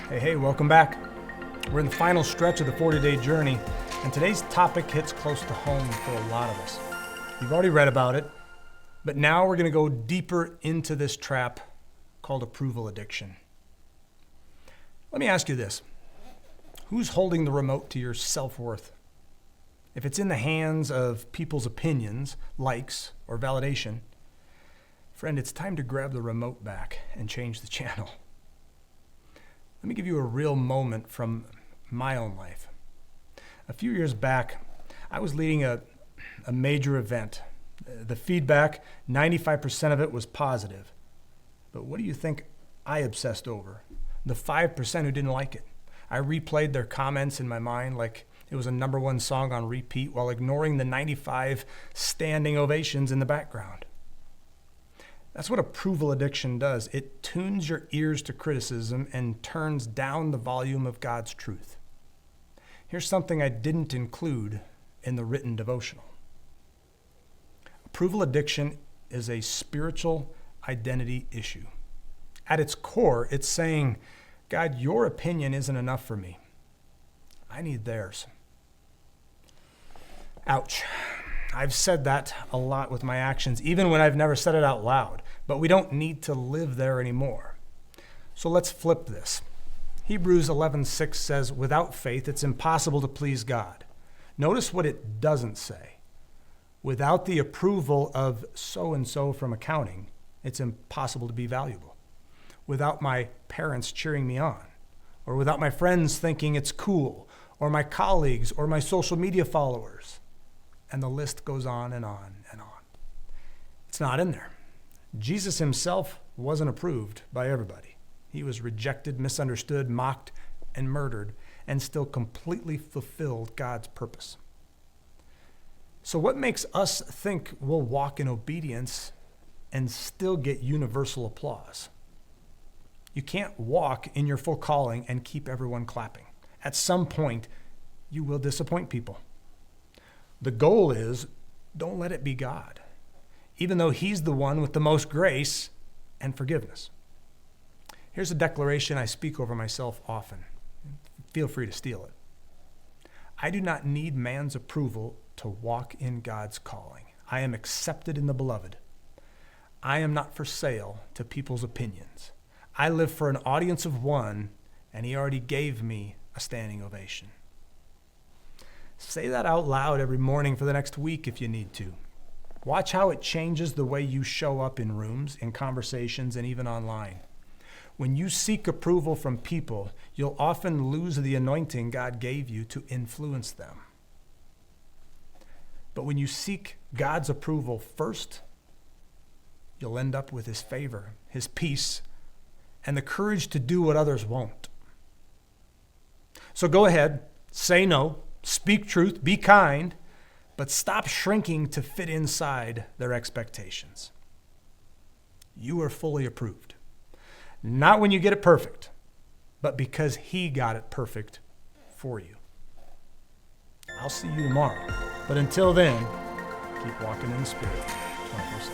Hey, welcome back. We're in the final stretch of the 40-day journey, and today's topic hits close to home for a lot of us. You've already read about it, but now we're going to go deeper into this trap called approval addiction. Let me ask you this. Who's holding the remote to your self-worth? If it's in the hands of people's opinions, likes, or validation, friend, it's time to grab the remote back and change the channel. Let me give you a real moment from my own life. A few years back, I was leading a major event. The feedback, 95% of it was positive. But what do you think I obsessed over? The 5% who didn't like it. I replayed their comments in my mind like it was a number one song on repeat while ignoring the 95 standing ovations in the background. That's what approval addiction does. It tunes your ears to criticism and turns down the volume of God's truth. Here's something I didn't include in the written devotional. Approval addiction is a spiritual identity issue. At its core, it's saying, God, your opinion isn't enough for me. I need theirs. Ouch. I've said that a lot with my actions, even when I've never said it out loud. But we don't need to live there anymore. So let's flip this. Hebrews 11:6 says, without faith, it's impossible to please God. Notice what it doesn't say. Without the approval of so-and-so from accounting, it's impossible to be valuable. Without my parents cheering me on, or without my friends thinking it's cool, or my colleagues, or my social media followers. And the list goes on and on and on. It's not in there. Jesus himself wasn't approved by everybody. He was rejected, misunderstood, mocked, and murdered, and still completely fulfilled God's purpose. So what makes us think we'll walk in obedience and still get universal applause? You can't walk in your full calling and keep everyone clapping. At some point, you will disappoint people. The goal is, don't let it be God, even though he's the one with the most grace and forgiveness. Here's a declaration I speak over myself often. Feel free to steal it. I do not need man's approval to walk in God's calling. I am accepted in the beloved. I am not for sale to people's opinions. I live for an audience of one, and he already gave me a standing ovation. Say that out loud every morning for the next week if you need to. Watch how it changes the way you show up in rooms, in conversations, and even online. When you seek approval from people, you'll often lose the anointing God gave you to influence them. But when you seek God's approval first, you'll end up with his favor, his peace, and the courage to do what others won't. So go ahead, say no, speak truth, be kind, but stop shrinking to fit inside their expectations. You are fully approved. Not when you get it perfect, but because he got it perfect for you. I'll see you tomorrow. But until then, keep walking in the Spirit 24/7.